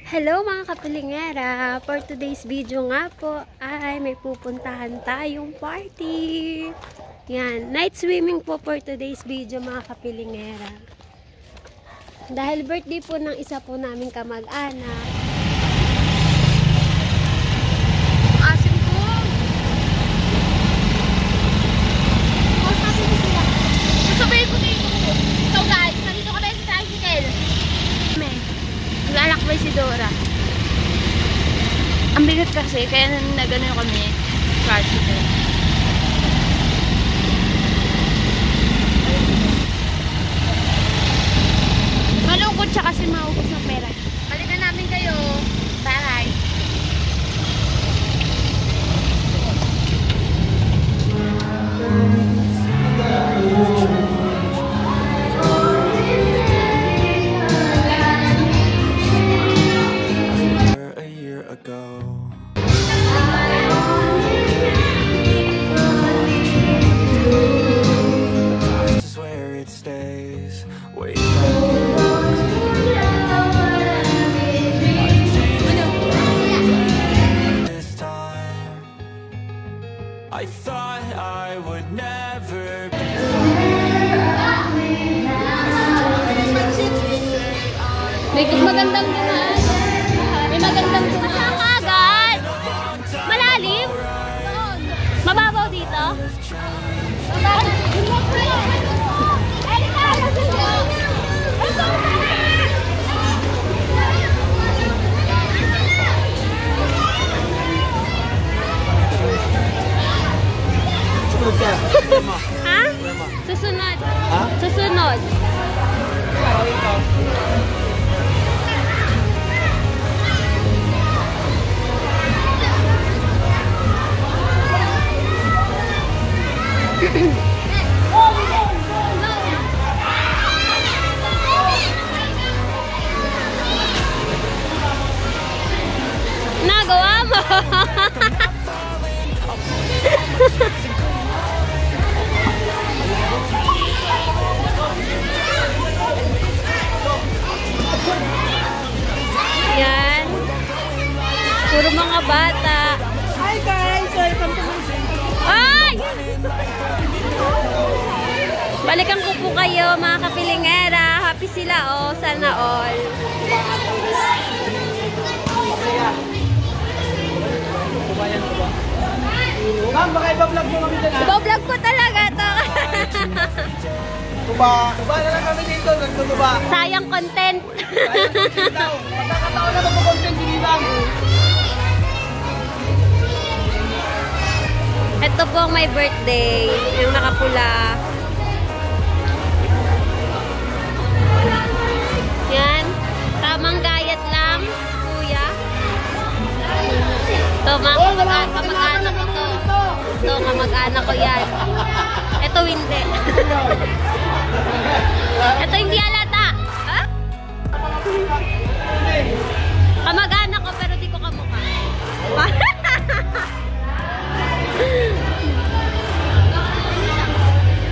Hello mga kapilingera! For today's video nga po ay may pupuntahan tayong party. Yan, night swimming po for today's video mga kapilingera. Dahil birthday po ng isa po naming kamag-anak. Asim ko! Sasabihin ko dito. So guys, nandito kami sa tricycle. Naglalakbay si Dora. Ang bigat kasi, kaya nagano kami. Tricycle. Malungkot siya kasi maubos ng pera. Balikan namin kayo. Bye! I thought I would never be. May magandang dumaan. May magandang dumaan. Agad! Malalim? Mababaw dito? Ha? Susunod. Ha? Susunod. Nagawa mo. Yan. Puro mga bata. Hi guys! Welcome to my channel. Ay! Balikan ko po kayo mga kapilingera. Happy sila oh. Sana all. Ma'am, baka iba-vlog mo kami dyan ha? Iba-vlog ko talaga to. Tuba na lang kami dito, nagtutuba. Sayang content. Magkakataon na mag-content sinilang. Ito po ang my birthday. Yung nakapula. Yan. Tamang gayat lang, kuya. Ito, mga kamag-anak ko to. Ito, kamag-anak ko yan. Ito, hindi. Ito, hindi alata. Ha? Kamag-anak ko, pero di ko kamukha.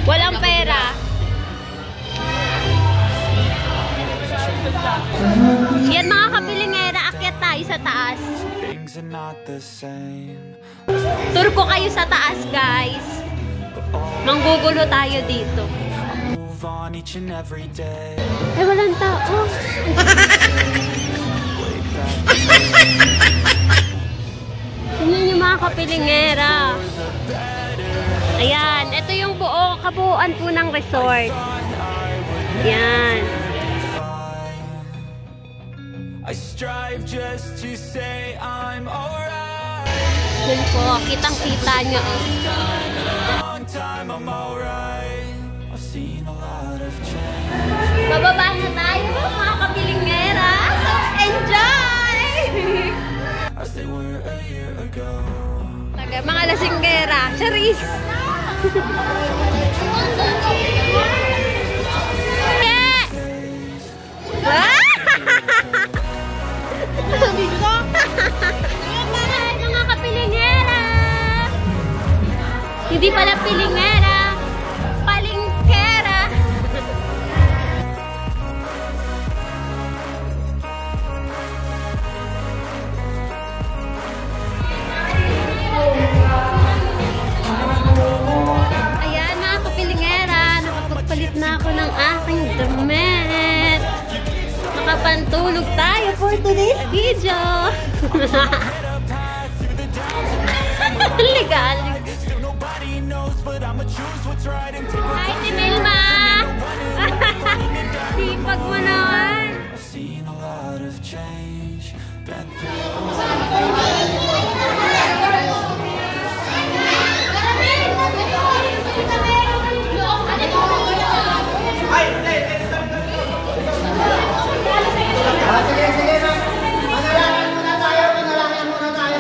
Walang pera. Yan mga kapilingera, akyat tayo sa taas. Things are not the same. Tour ko kayo sa taas, guys. Manggugulo tayo dito. Move on each and every day. Ay, walang tao. Tingnan niyo mga kapilingera. Ayan, ito yung kabuuan po ng resort. Ayan. I strive just to say I'm alright. Yun po, kitang-kita nyo. Long time I'm alright. I've seen a lot of change. Bababa na tayo mga kapilingera. So, enjoy! As they were a year ago. Mga lasinggera. Charis! Mga kapilingera! Hindi pala pilingera, palingkera. pantulog tayo for today's video. Legal. Hi, si Milma. Sipag mo naman. I've seen a lot of change, been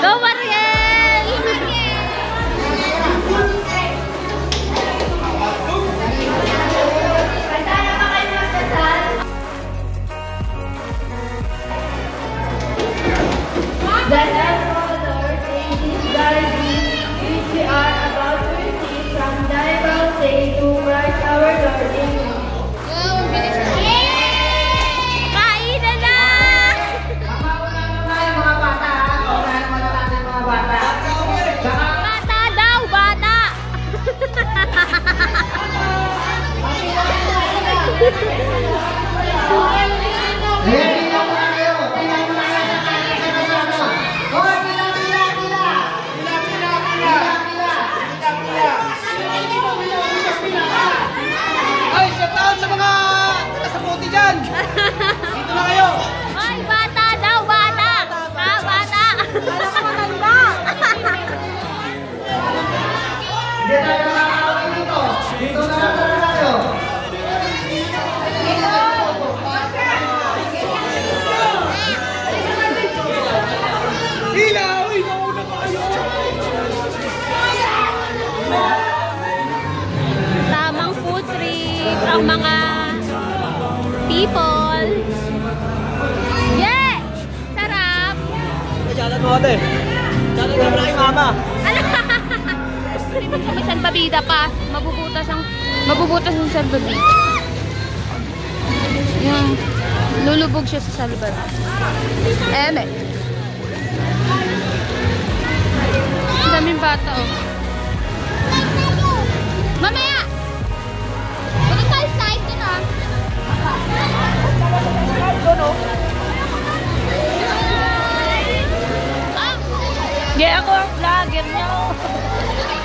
Go, Mariel! The Ecuador changes galaxy, which we are about to receive from Diagonal State towards our Lord. Kainan na! Bata daw, bata! Ay, shout out sa mga taga-saputi dyan. Dito na kayo. Ay, bata daw, bata! Ah, bata! Alam ko maganda! Hila! Uy, nauna pa kayo. Tamang food trip ang mga people. Yeah! Sarap! Jalan mo ate. Jalan mo na kay mama. Pag may salbabida pa, mabubutas yung salbabida. Yung lulubog siya sa salbabida. Eme. Ang daming bata, oh. Mamaya! Punta tayo side din, ah. Yeah, ako ang vlogger nyo.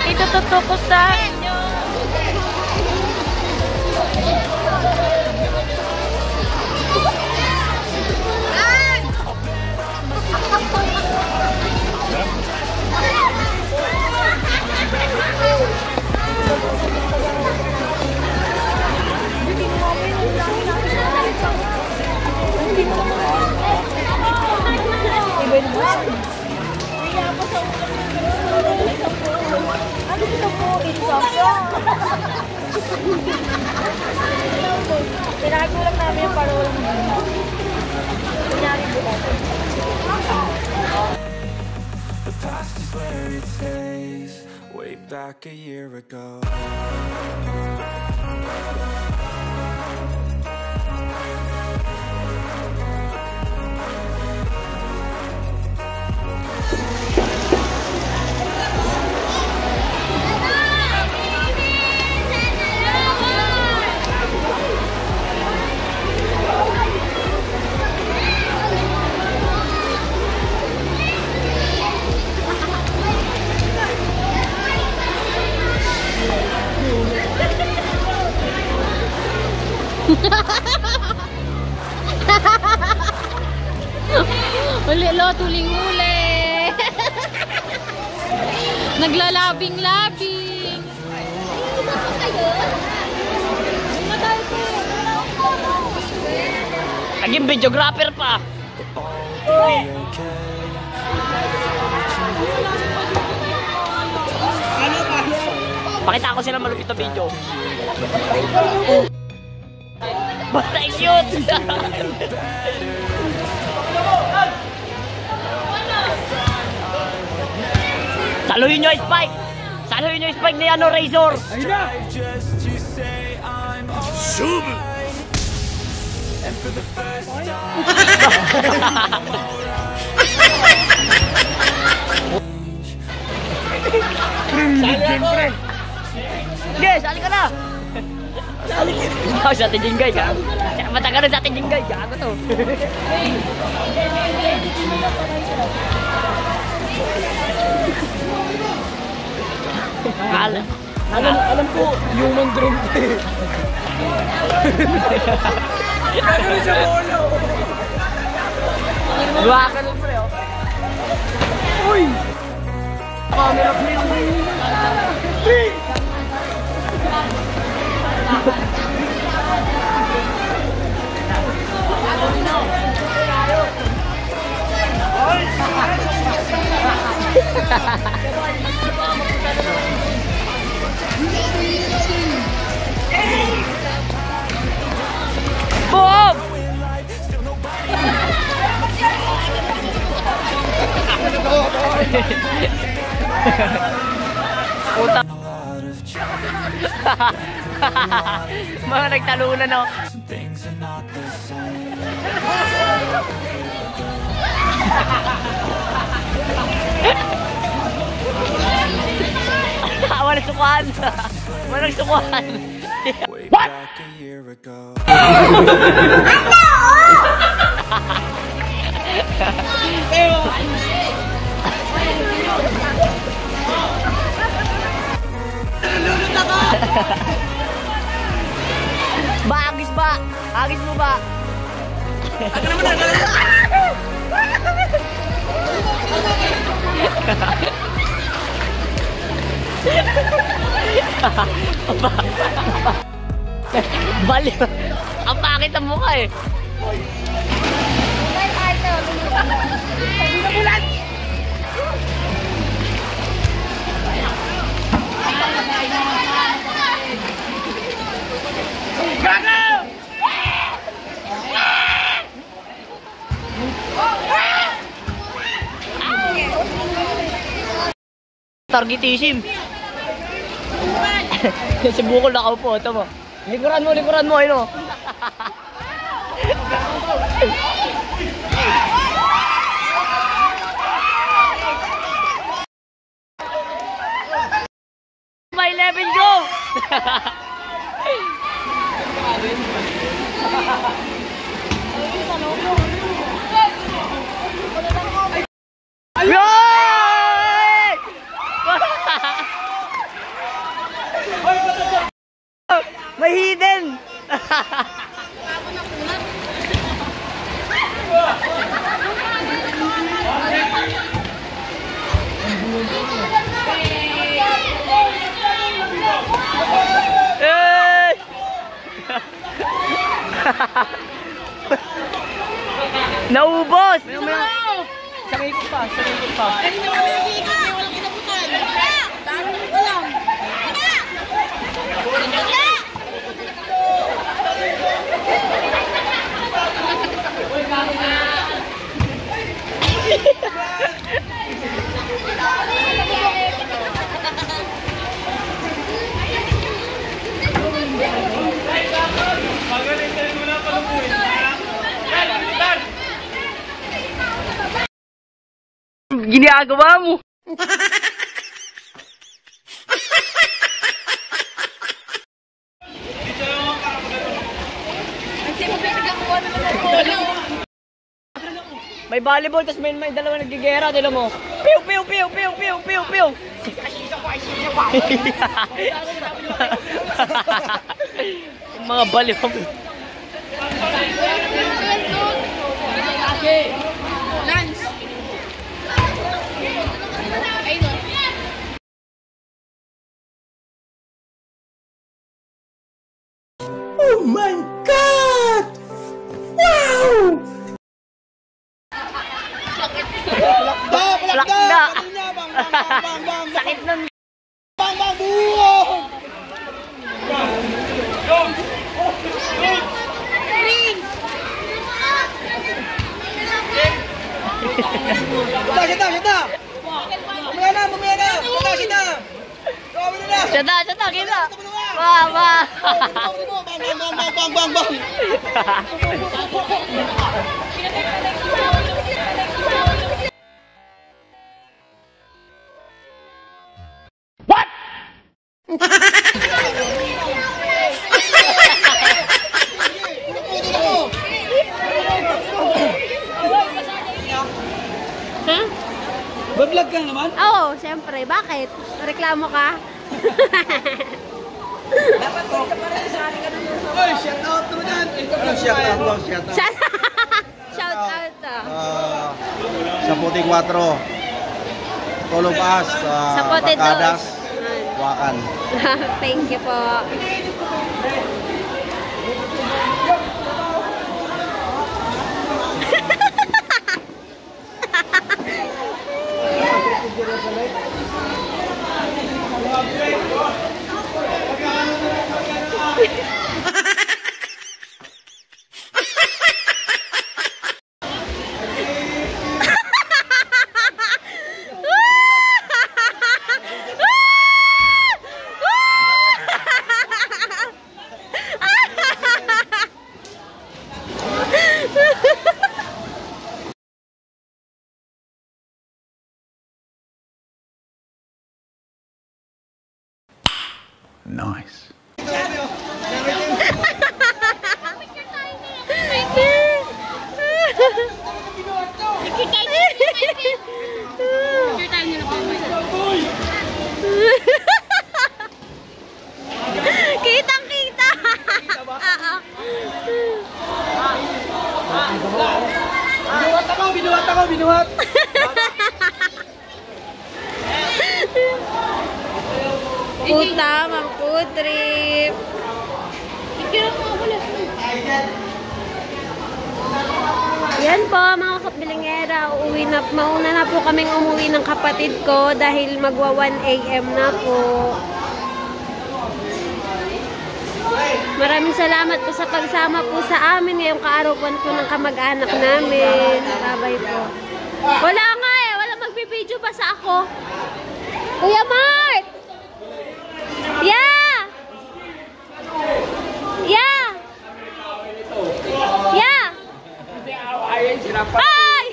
Itututok ko sa inyo. Pinagulang namin yung parolang kunyari bukas. the past is where it stays. Way back a year ago. Uli, lo, tuling-uli. Naglalabing-labing. Naging videographer pa. Pakita ko sila malupit na video. Basta yun! Saluhin nyo yung spike! Saluhin nyo yung spike ni ano, Razor! Just to say I'm alright. And for the first time Sige, sali ka na! Sali ka na! Sa ating jinggay, gago. Matagal na sa ating jinggay, gago to. Alam ko, human drone. Ano siya polo? Luha ka nun, pre, oh. Uy! Camera, please! Boom! Puta. Mga nagtalunan, no? Some things are not the same. Walang sukuhan. Walang sukuhan. Way back a year ago. Ba, agis ba? Agis mo ba? Ano naman na? Bali. Ang pangit ang mukha eh. Targetisim. Si Bukol nakaupo, ito mo. Likuran mo, ayun o. May 11, go! Yay! May hidden! Hey! Naubos! Sakay ko pa. Walang kinabutan. Dami mo lang. Ginagawa mo. May volleyball, tas may dalawa nagigera, tila mo. Piu, piu, piu, piu, piu, piu, piu. Yung mga baliw. Lance. Ayun. Oh my God! Wow! Plakda. Bang! Sakit nun. Bang! Buo! Sita! Mamaya na! Sita! Gawin na! Sata, kita. Bang! What? Oo, syempre. Bakit? Reklamo ka? Oy, shout out naman yan. Shout out daw, shout out. Shout out to. Sa Puting 4. Tulog As. Sa Pote Bakadas. Dos. Wakan. Thank you po. Nice. Kitang-kita. Binuhat. Puta, mang food trip. Yan po mga kabilingera, mauna na po kaming umuwi ng kapatid ko dahil magwa 1 AM na po. Maraming salamat po sa pagsama po sa amin ngayong kaarawan po ng kamag-anak namin. Babay po. Wala nga eh, wala magbibideo pa sa ako. Kuya Mark! Yeah! Yeah! Yeah! Ay!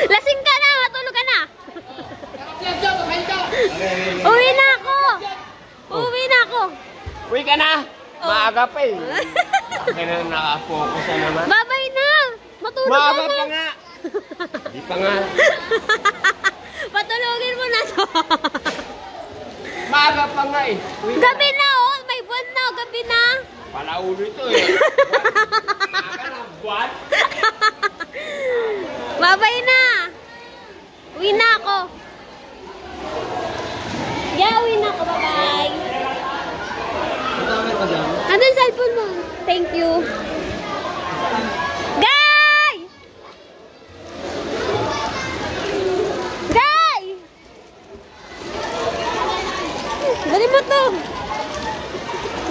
Lasing ka na! Matulog ka na! Uwi na ako! Uwi na ako! Uwi ka na! Maaga pa eh. Kaya na nakapokus na naman. Babay na! Matulog ka Maaga na! pa nga! Di pa nga. Patulogin mo na to! Maaga pa nga eh. Uwi ka Gabi na oh! May buwan na! Gabi na! Palaulo ito eh. Maaga ng buwan. Babay na! Uwi na ako! Yeah, uwi na ako. Bye-bye! Andun cellphone mo. Thank you. Guy! Guy! Dali mo to.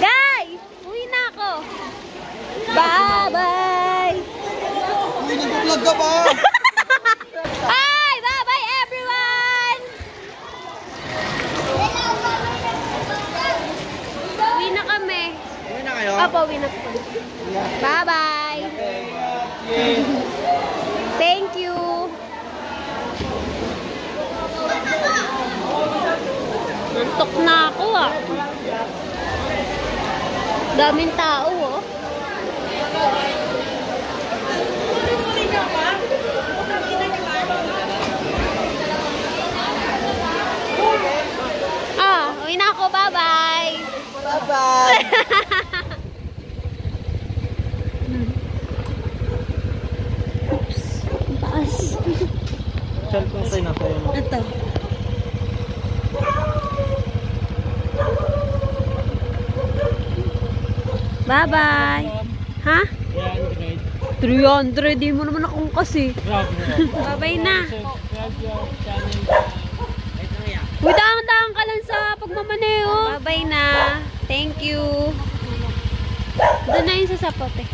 Guy! Uwi na ako. Bye-bye! Uy, nag-vlog ka ba? Bye! Bye-bye everyone! Uwi na kami. Uwi na kayo? Opo, uwi na po. Bye-bye! Thank you! Nantok na ako ah. Daming tao oh. Uwi na ako. Bye-bye! Bye-bye! Oops. Ang taas. Cellphone sa'yo na kayo. Ito. Bye-bye! Ha? 300. Di mo naman akong kasi. Bye-bye na. Uy, daang-daang ka lang sa pagmamaneo. Bye-bye na. Thank you. Doon na yung sasapot eh.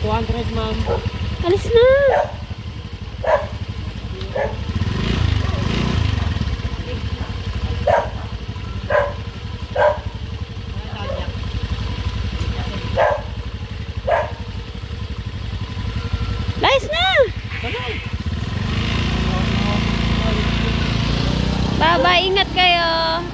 200 ma'am. Alis na. Alis na. Bye-bye. Ingat kayo.